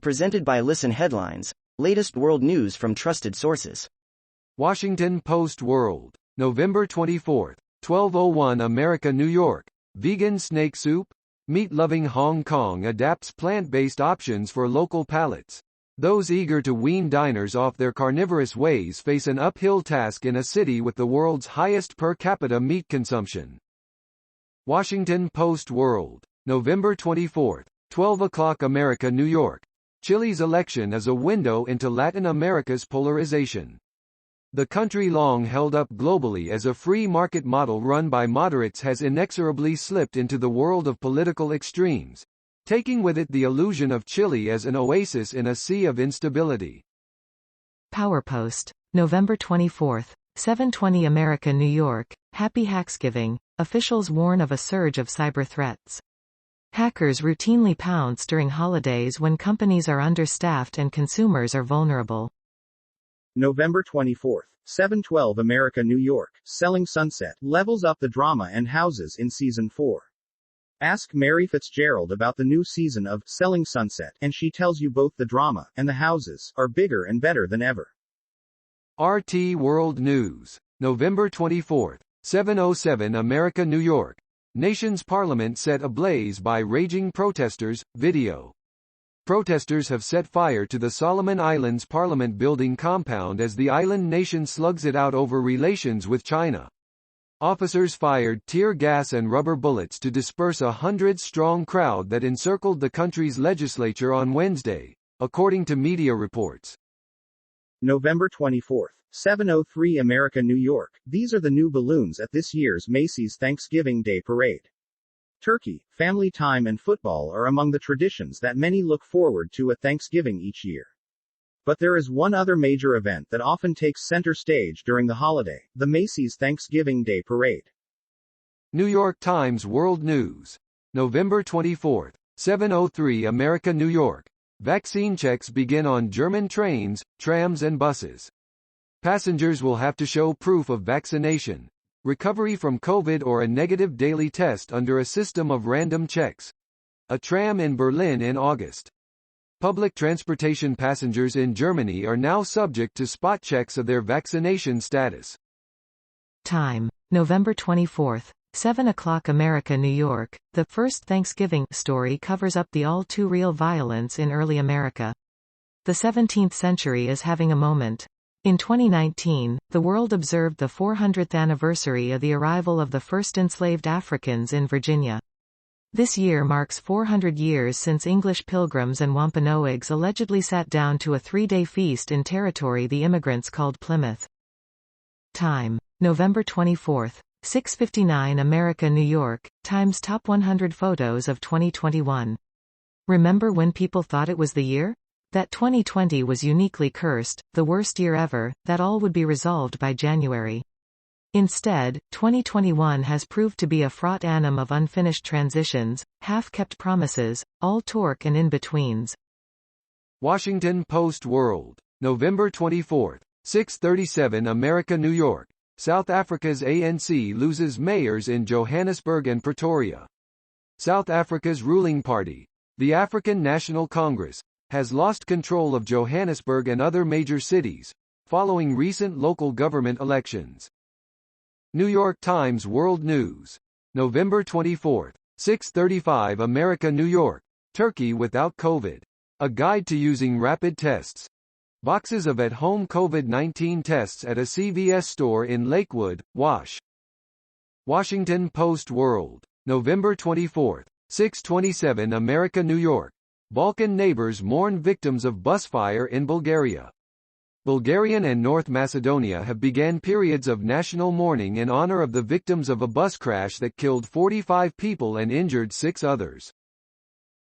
Presented by Listen Headlines, latest world news from trusted sources. Washington Post World, November 24, 12:01 America, New York. Vegan snake soup? Meat-loving Hong Kong adapts plant-based options for local palates. Those eager to wean diners off their carnivorous ways face an uphill task in a city with the world's highest per capita meat consumption. Washington Post World, November 24, 12 o'clock America, New York. Chile's election is a window into Latin America's polarization. The country long held up globally as a free market model run by moderates has inexorably slipped into the world of political extremes, taking with it the illusion of Chile as an oasis in a sea of instability. PowerPost, November 24, 7:20 America, New York. Happy Hacksgiving. Officials warn of a surge of cyber threats. Hackers routinely pounce during holidays when companies are understaffed and consumers are vulnerable. November 24, 7:12 America, New York. Selling Sunset levels up the drama and houses in Season 4. Ask Mary Fitzgerald about the new season of Selling Sunset, and she tells you both the drama and the houses are bigger and better than ever. RT World News, November 24, 7:07 America, New York. Nation's parliament set ablaze by raging protesters. Video. Protesters have set fire to the Solomon Islands Parliament building compound as the island nation slugs it out over relations with China. Officers fired tear gas and rubber bullets to disperse a 100-strong crowd that encircled the country's legislature on Wednesday, according to media reports. November 24, 7:03 America, New York. These are the new balloons at this year's Macy's Thanksgiving Day Parade. Turkey, family time and football are among the traditions that many look forward to at Thanksgiving each year. But there is one other major event that often takes center stage during the holiday, the Macy's Thanksgiving Day Parade. New York Times World News, November 24, 7:03 America, New York. Vaccine checks begin on German trains, trams and buses. Passengers will have to show proof of vaccination, recovery from COVID or a negative daily test under a system of random checks. A tram in Berlin in August. Public transportation passengers in Germany are now subject to spot checks of their vaccination status. Time, November 24, 7 o'clock America, New York. The first Thanksgiving story covers up the all-too-real violence in early America. The 17th century is having a moment. In 2019, the world observed the 400th anniversary of the arrival of the first enslaved Africans in Virginia. This year marks 400 years since English pilgrims and Wampanoags allegedly sat down to a three-day feast in territory the immigrants called Plymouth. Time, November 24, 6:59 America, New York. Time's Top 100 Photos of 2021. Remember when people thought it was the year? That 2020 was uniquely cursed, the worst year ever, that all would be resolved by January. Instead, 2021 has proved to be a fraught annum of unfinished transitions, half-kept promises, all torque and in-betweens. Washington Post World, November 24, 6:37 America, New York. South Africa's ANC loses mayors in Johannesburg and Pretoria. South Africa's ruling party, the African National Congress, has lost control of Johannesburg and other major cities, following recent local government elections. New York Times World News, November 24, 6:35 America, New York. Turkey without COVID. A guide to using rapid tests. Boxes of at-home COVID-19 tests at a CVS store in Lakewood, Washington Post World, November 24, 6:27 America, New York. Balkan neighbors mourn victims of bus fire in Bulgaria. Bulgarian and North Macedonia have began periods of national mourning in honor of the victims of a bus crash that killed 45 people and injured 6 others.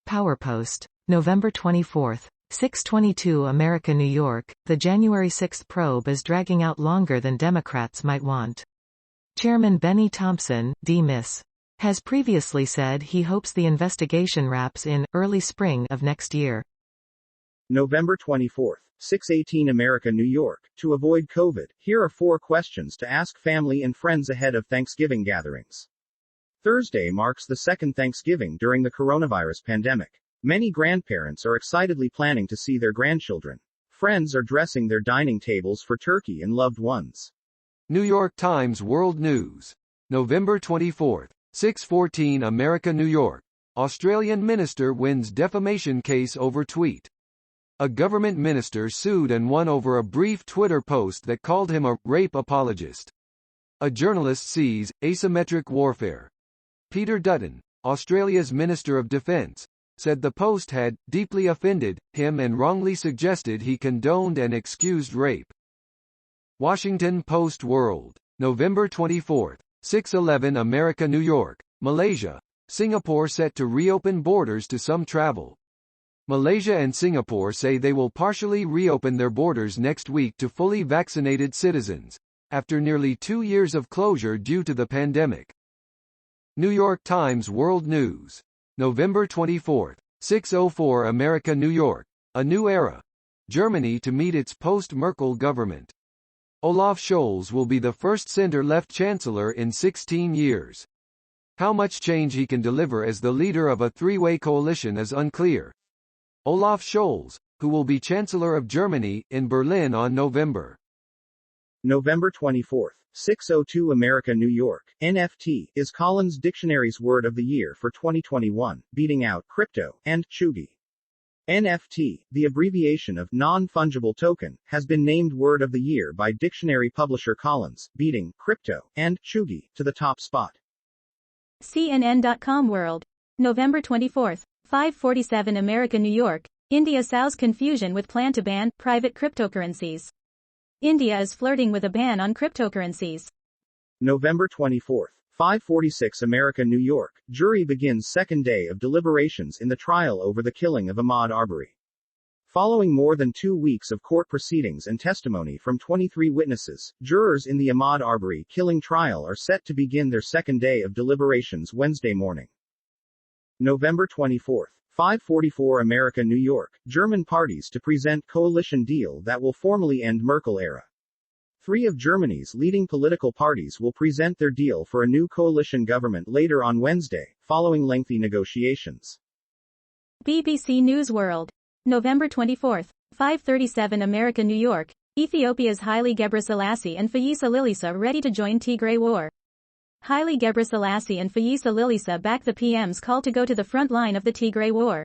PowerPost, November 24, 6:22 America, New York. The January 6 probe is dragging out longer than Democrats might want. Chairman Benny Thompson, D-Miss, has previously said he hopes the investigation wraps in early spring of next year. November 24, 6:18 America, New York. To avoid COVID, here are 4 questions to ask family and friends ahead of Thanksgiving gatherings. Thursday marks the second Thanksgiving during the coronavirus pandemic. Many grandparents are excitedly planning to see their grandchildren. Friends are dressing their dining tables for Turkey and loved ones. New York Times World News. November 24, 6:14 America, New York. Australian minister wins defamation case over tweet. A government minister sued and won over a brief Twitter post that called him a rape apologist. A journalist sees asymmetric warfare. Peter Dutton, Australia's Minister of Defence, said the post had deeply offended him and wrongly suggested he condoned and excused rape. Washington Post World. November 24, 6:11 America, New York. Malaysia. Singapore set to reopen borders to some travel. Malaysia and Singapore say they will partially reopen their borders next week to fully vaccinated citizens, after nearly 2 years of closure due to the pandemic. New York Times World News. November 24, 6:04 America, New York. A new era. Germany to meet its post-Merkel government. Olaf Scholz will be the first center-left chancellor in 16 years. How much change he can deliver as the leader of a three-way coalition is unclear. Olaf Scholz, who will be Chancellor of Germany, in Berlin on November. November 24, 6:02 America, New York. NFT is Collins Dictionary's word of the year for 2021, beating out crypto and chuggy. NFT, the abbreviation of non-fungible token, has been named word of the year by dictionary publisher Collins, beating crypto and chuggy to the top spot. CNN.com World. November 24, 5:47 America, New York. India sows confusion with plan to ban private cryptocurrencies. India is flirting with a ban on cryptocurrencies. November 24, 5:46 America, New York. Jury begins second day of deliberations in the trial over the killing of Ahmaud Arbery. Following more than 2 weeks of court proceedings and testimony from 23 witnesses, jurors in the Ahmaud Arbery killing trial are set to begin their second day of deliberations Wednesday morning. November 24, 5:44 America, New York. German parties to present coalition deal that will formally end Merkel era. 3 of Germany's leading political parties will present their deal for a new coalition government later on Wednesday, following lengthy negotiations. BBC News World. November 24, 5:37 America, New York. Ethiopia's Haile Gebrselassie and Fayisa Lilisa ready to join Tigray war. Haile Gebrselassie and Fayisa Lilisa back the PM's call to go to the front line of the Tigray war.